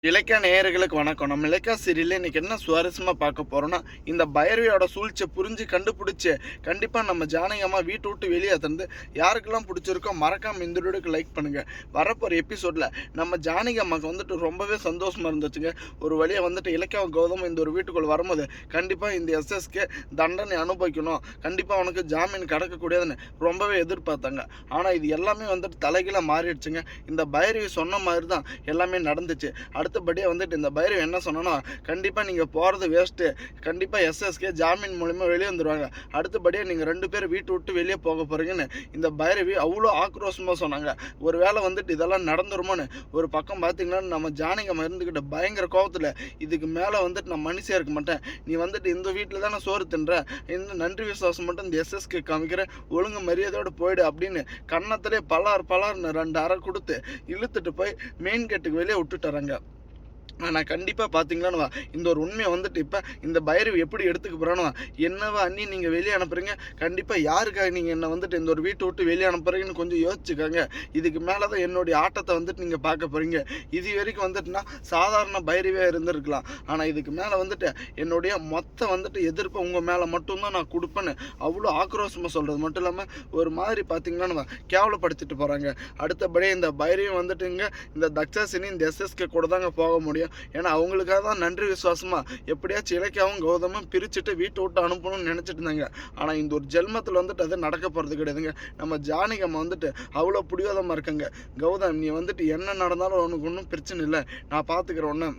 இலக்கிய நேயர்களுக்கு வணக்கம். நம்ம இலக்கிய சீரியல்ல இன்னைக்கு என்ன சுவாரஸ்யமா பார்க்க போறோம்னா, இந்த பைரவியோட சூழ்ச்சியை புரிஞ்சு கண்டுபிடிச்சு கண்டிப்பா நம்ம ஜானகி அம்மா வீட்டை விட்டு வெளியே தந்து யாருக்கெல்லாம் பிடிச்சிருக்கோ மறக்காம இந்த வீடியோக்கு லைக் பண்ணுங்க. வரப்போற எபிசோட்ல நம்ம ஜானகி அம்மாவுக்கு வந்துட்டு ரொம்பவே சந்தோஷமா இருந்துச்சுங்க. ஒரு வழியா வந்துட்டு இலக்கிய கௌதம் இந்த ஒரு வீட்டுக்குள்ள வரும்போது கண்டிப்பா இந்த எஸ்எஸ்கே தண்டனை அனுபவிக்கணும், கண்டிப்பா அவனுக்கு ஜாமீன் கிடைக்கக்கூடியதுன்னு ரொம்பவே எதிர்பார்த்தாங்க. ஆனா இது எல்லாமே வந்துட்டு தலைகீழ மாறிடுச்சுங்க. இந்த பைரவி சொன்ன மாதிரி தான் எல்லாமே நடந்துச்சு. அடுத்தபடியாக வந்துட்டு இந்த பைரவ் என்ன சொன்னோன்னா, கண்டிப்பாக நீங்கள் போகிறது வேஸ்ட்டு, கண்டிப்பாக எஸ்எஸ்கே ஜாமீன் மூலிமா வெளியே வந்துடுவாங்க, அடுத்தபடியாக நீங்கள் 2 பேர் வீட்டு விட்டு வெளியே போக போகிறீங்கன்னு இந்த பைரவி அவ்வளோ ஆக்ரோஷமாக சொன்னாங்க. ஒரு வேளை வந்துட்டு இதெல்லாம் நடந்துருமோன்னு ஒரு பக்கம் பார்த்தீங்கன்னா நம்ம ஜானகி அம்மா இருந்துக்கிட்ட பயங்கர கோபத்தில், இதுக்கு மேலே வந்துட்டு நான் மனுஷியாக இருக்க மாட்டேன், நீ வந்துட்டு இந்த வீட்டில் தானே சோறு தின்ற, இந்த நன்றி விசுவாசம் மட்டும் இந்த எஸ்எஸ்கே காமிக்கிற, ஒழுங்கு மரியாதையோடு போயிடு அப்படின்னு கன்னத்திலே பலார்னு 2 அறை கொடுத்து இழுத்துட்டு போய் மெயின் கேட்டுக்கு வெளியே விட்டுட்டுறாங்க. ஆனால் கண்டிப்பாக பார்த்தீங்களான்னு இந்த ஒரு உண்மையை வந்துட்டு இப்போ இந்த பைரவி எப்படி எடுத்துக்க போகிறானோ, என்னவா அண்ணி நீங்கள் வெளியே அனுப்புகிறீங்க, கண்டிப்பாக யாருக்காக நீங்கள் என்னை வந்துட்டு இந்த ஒரு வீட்டை விட்டு வெளியே அனுப்புகிறீங்கன்னு கொஞ்சம் யோசிச்சுக்காங்க. இதுக்கு மேலே தான் என்னுடைய ஆட்டத்தை வந்துட்டு நீங்கள் பார்க்க போகிறீங்க. இது வரைக்கும் வந்துட்டுனா சாதாரண பைரவியாக இருந்திருக்கலாம், ஆனால் இதுக்கு மேலே வந்துட்டு என்னுடைய மொத்த வந்துட்டு எதிர்ப்பை உங்கள் மேலே மட்டும்தான் நான் கொடுப்பேன்னு அவ்வளோ ஆக்ரோஷமாக சொல்கிறது மட்டும் இல்லாமல் ஒரு மாதிரி பார்த்தீங்களான்னு கேவலப்படுத்திட்டு போகிறாங்க. அடுத்தபடியே இந்த பைரவி வந்துட்டுங்க இந்த தக்ஷாசினி இந்த எஸ்எஸ்கே கூட தாங்க போக முடியும். ஏன்னா அவங்களுக்காக தான் நன்றி விசுவாசமா எப்படியாச்சும் இலக்கியாவும் கௌதமும் பிரிச்சுட்டு வீட்டை விட்டு அனுப்பணும்னு நினைச்சிட்டு இருந்தாங்க. ஆனா இந்த ஒரு ஜென்மத்தில் வந்துட்டு அது நடக்க போறது கிடையாதுங்க. நம்ம ஜானகி அம்மா வந்துட்டு அவ்வளோ பிடிவாதமா இருக்காங்க. கௌதம் நீ வந்துட்டு என்ன நடந்தாலும் உனக்கு ஒன்றும் பிரச்சனை இல்லை, நான் பார்த்துக்கிறேன் ஒன்று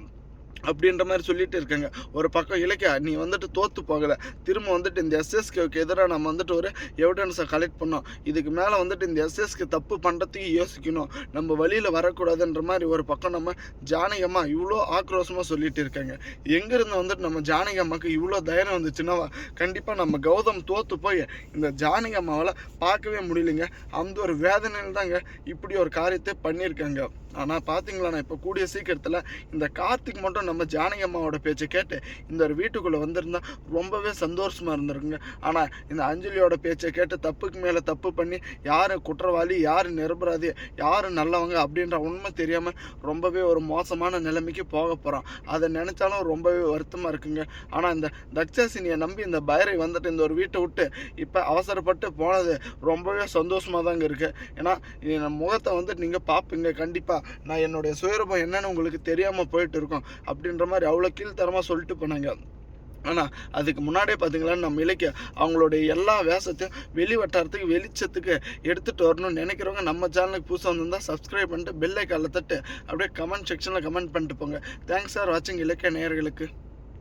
அப்படின்ற மாதிரி சொல்லிட்டு இருக்காங்க. ஒரு பக்கம் இலக்கியா நீ வந்துட்டு தோற்று போகலை, திரும்ப வந்துட்டு இந்த எஸ்எஸ்கேவுக்கு எதிராக நம்ம வந்துட்டு ஒரு எவிடன்ஸை கலெக்ட் பண்ணோம், இதுக்கு மேலே வந்துட்டு இந்த எஸ்எஸ்கே தப்பு பண்ணுறதுக்கு யோசிக்கணும், நம்ம வழியில் வரக்கூடாதுன்ற மாதிரி ஒரு பக்கம் நம்ம ஜானகி அம்மா இவ்வளோ ஆக்ரோஷமாக சொல்லிட்டு இருக்காங்க. எங்கேருந்து வந்துட்டு நம்ம ஜானகி அம்மாவுக்கு இவ்வளோ தைரியம் வந்துச்சுன்னா கண்டிப்பாக நம்ம கௌதம் தோற்று போய் இந்த ஜானகி அம்மாவால் பார்க்கவே முடியலைங்க. அந்த ஒரு வேதனையில் தாங்க இப்படி ஒரு காரியத்தை பண்ணியிருக்காங்க. ஆனால் பார்த்தீங்களா இப்போ கூடிய சீக்கிரத்தில் இந்த கார்த்திக் மட்டும் நம்ம ஜானகி அம்மாவோட பேச்சை கேட்டு இந்த ஒரு வீட்டுக்குள்ளே வந்திருந்தா ரொம்பவே சந்தோஷமாக இருந்திருக்குங்க. ஆனால் இந்த அஞ்சலியோட பேச்சை கேட்டு தப்புக்கு மேலே தப்பு பண்ணி யார் குற்றவாளி யார் நிரபராதி யார் நல்லவங்க அப்படின்ற உண்மை தெரியாமல் ரொம்பவே ஒரு மோசமான நிலைமைக்கு போக போகிறோம். அதை நினச்சாலும் ரொம்பவே வருத்தமாக இருக்குங்க. ஆனால் இந்த தக்ஷாசினியை நம்பி இந்த பைரவி வந்துட்டு இந்த ஒரு வீட்டை விட்டு இப்போ அவசரப்பட்டு போனது ரொம்பவே சந்தோஷமாக தாங்க இருக்குது. ஏன்னா என் முகத்தை வந்துட்டு நீங்கள் பார்ப்பீங்க, கண்டிப்பாக நான் என்னுடைய சுயரூபம் என்னன்னு உங்களுக்கு தெரியாமல் போயிட்டு இருக்கோம் அப்படின்ற மாதிரி அவ்வளோ கீழ்த்தரமாக சொல்லிட்டு போனாங்க. ஆனால் அதுக்கு முன்னாடியே பார்த்தீங்களா நம்ம இலக்கிய அவங்களுடைய எல்லா வேஷத்தையும் வெளிவட்டாரத்துக்கு வெளிச்சத்துக்கு எடுத்துகிட்டு வரணும்னு நினைக்கிறவங்க நம்ம சேனலுக்கு புதுசாக வந்திருந்தால் சப்ஸ்கிரைப் பண்ணிட்டு பெல் ஐக்கானில் தட்டு அப்படியே கமெண்ட் செக்ஷனில் கமெண்ட் பண்ணிட்டு போங்க. தேங்க்ஸ் ஃபார் வாட்சிங் இலக்கிய நேயர்களுக்கு.